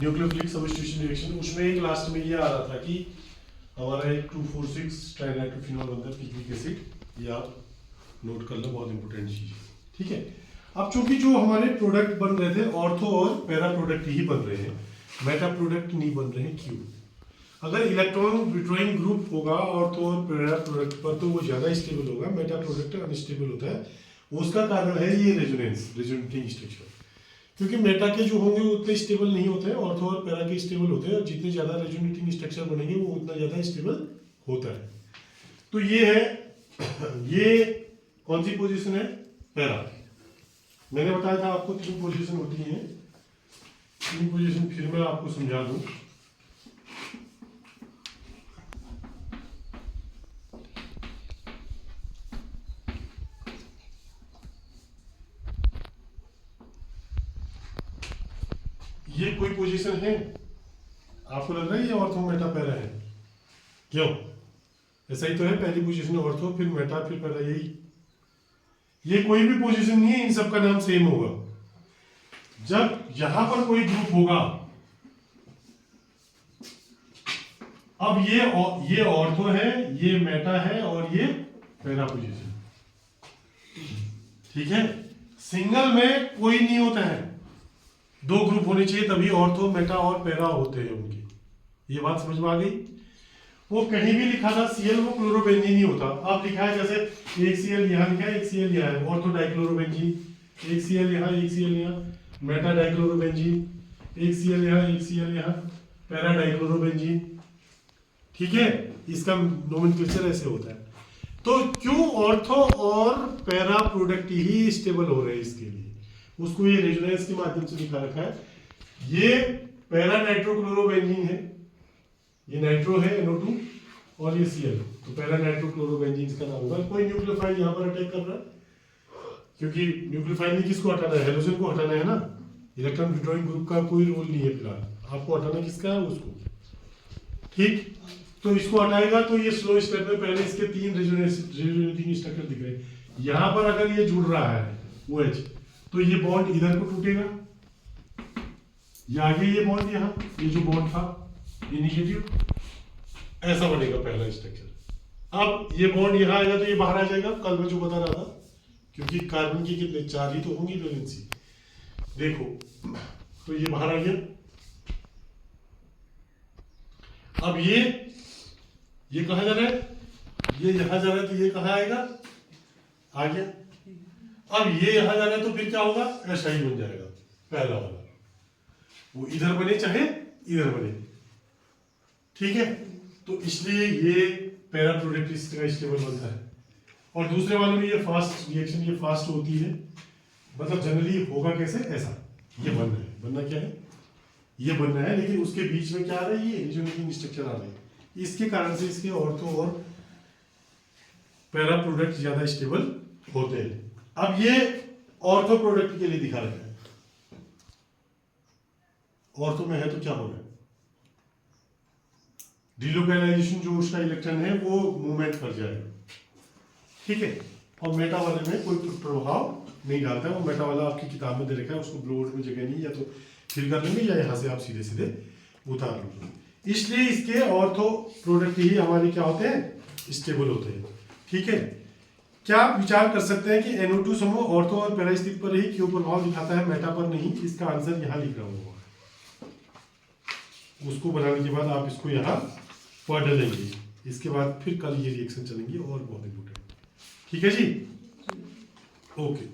Nucleophilic substitution reaction, उसमें एक last में ये आ रहा था कि हमारा एक 2,4,6 ट्राइनाइट्रोफिनॉल बनता है पिकनिक एसिड, ये आप नोट कर लो, बहुत इंपॉर्टेंट चीज है। ठीक है, अब चूंकि जो हमारे प्रोडक्ट बन रहे थे ऑर्थो और पैरा प्रोडक्ट ही बन रहे हैं, मेटा प्रोडक्ट नहीं बन रहे हैं। क्यों? अगर इलेक्ट्रॉन विड्रॉइंग ग्रुप होगा ऑर्थो और पैरा प्रोडक्ट पर तो वो ज्यादा स्टेबल होगा, मेटा प्रोडक्ट अनस्टेबल होता है। उसका कारण है ये रेजोनेटिंग स्ट्रक्चर, क्योंकि मेटा के जो होंगे वो उतने स्टेबल नहीं होते हैं, ऑर्थो और पैरा के स्टेबल होते हैं, और जितने ज्यादा रेजोनेटिंग स्ट्रक्चर बनेंगे वो उतना ज्यादा स्टेबल होता है। तो ये है, ये कौन सी पोजीशन है? पैरा। मैंने बताया था आपको 3 पोजीशन होती हैं, 3 पोजीशन फिर मैं आपको समझा दूं। ये कोई पोजीशन है आपको लग रहा है ये ऑर्थो मेटा पैरा है? क्यों? ऐसा ही तो है, पहली पोजीशन ऑर्थो, फिर मेटा, फिर पैरा, यही। ये कोई भी पोजीशन नहीं है, इन सब का नाम सेम होगा। जब यहां पर कोई ग्रुप होगा, अब ये ऑर्थो है, ये मेटा है, और ये पैरा पोजीशन। ठीक है, सिंगल में कोई नहीं होता है, 2 ग्रुप होने चाहिए तभी ऑर्थो मेटा और पैरा होते हैं उनके। ये बात समझ में आ गई? वो कहीं भी लिखा था Cl, वो क्लोरोबेंजीन ही होता। अब लिखा है जैसे एक Cl यहाँ लिखा है, एक Cl यहाँ है, ऑर्थो डाइक्लोरोबेंजीन, एक Cl यहाँ, एक Cl यहाँ, मेटा डाइक्लोरोबेंजीन, एक Cl यहाँ, एक Cl यहाँ, पैरा डाइक्लोरोबेंजीन। ठीक है, इसका नोमेनक्लेचर ऐसे होता है। तो क्यों ऑर्थो और पैरा प्रोडक्ट ही स्टेबल हो रहे हैं इसके लिए, उसको ये रेजोनेंस के माध्यम से दिखा रखा है। ये पैरा नाइट्रोक्लोरोबेंजीन है, ये नाइट्रो है NO2, और ये Cl, तो पैरा नाइट्रोक्लोरोबेंजीन का नाम होगा। कोई न्यूक्लियोफाइल यहाँ पर अटैक कर रहा है, क्योंकि न्यूक्लियोफाइल ने किसको हटाना है? हेलोजन को हटाना है ना। इलेक्ट्रॉन विड्रॉइंग ग्रुप का कोई रोल नहीं है फिलहाल, आपको हटाना किसका है? उसको। ठीक, तो इसको हटाएगा तो ये स्लो स्टेप में पहले इसके 3 रेजोनेटिंग स्ट्रक्चर दिख रहे हैं। यहां पर अगर ये जुड़ रहा है OH, तो ये बॉन्ड इधर को टूटेगा, ये आगे ये बॉन्ड, यहाँ ये जो बॉन्ड था ये निगेटिव, ऐसा बनेगा पहला स्ट्रक्चर। अब ये बॉन्ड यहां आएगा तो ये बाहर आ जाएगा, कल मैं जो बता रहा था, क्योंकि कार्बन की कितने 4 ही तो होंगी वैलेंसी। देखो, तो ये बाहर आ गया। अब ये कहा जा रहा है, ये यहां जा रहा है, तो ये कहा आएगा? आ गया। अब ये यहां जा रहा है तो फिर क्या होगा? ऐसा ही बन जाएगा पहला वाला, वो इधर बने चाहे इधर बने। ठीक है, तो इसलिए ये पैरा प्रोडक्ट इस तरह स्टेबल बनता है। और दूसरे वाले में ये फास्ट रिएक्शन, ये फास्ट होती है, मतलब जनरली होगा कैसे? ऐसा, ये बनना है, बनना क्या है? ये बनना है, लेकिन उसके बीच में क्या आ रहा है? ये रेजोनेटिंग स्ट्रक्चर आ रहे हैं, इसके कारण से इसके ऑर्थो और पैरा प्रोडक्ट ज्यादा स्टेबल होते हैं। अब ये ऑर्थो प्रोडक्ट के लिए दिखा रखा है, ऑर्थो में है तो क्या हो रहा है? डिलोकेलाइजेशन, जो उसका इलेक्ट्रॉन है वो मूवमेंट कर जाएगा। ठीक है, और मेटा वाले में कोई प्रभाव नहीं डालता है, वो मेटा वाला आपकी किताब में दे रखा है, उसको ब्लोअर में जगह नहीं, या तो फिल कर लेंगे या यहाँ से आप सीधे सीधे उतार लेंगे। इसलिए इसके ऑर्थो प्रोडक्ट ही हमारे क्या होते हैं? स्टेबल होते हैं। ठीक है, क्या आप विचार कर सकते हैं कि NO2 समूह ऑर्थो और पैरा स्थिति पर ही क्यों प्रभाव दिखाता है, मेटा पर नहीं? इसका आंसर यहाँ लिख रहा हूँ, उसको बनाने के बाद आप इसको यहाँ पढ़ लेंगे, इसके बाद फिर कल ये रिएक्शन चलेंगे और बहुत इंपॉर्टेंट। ठीक है जी, ओके।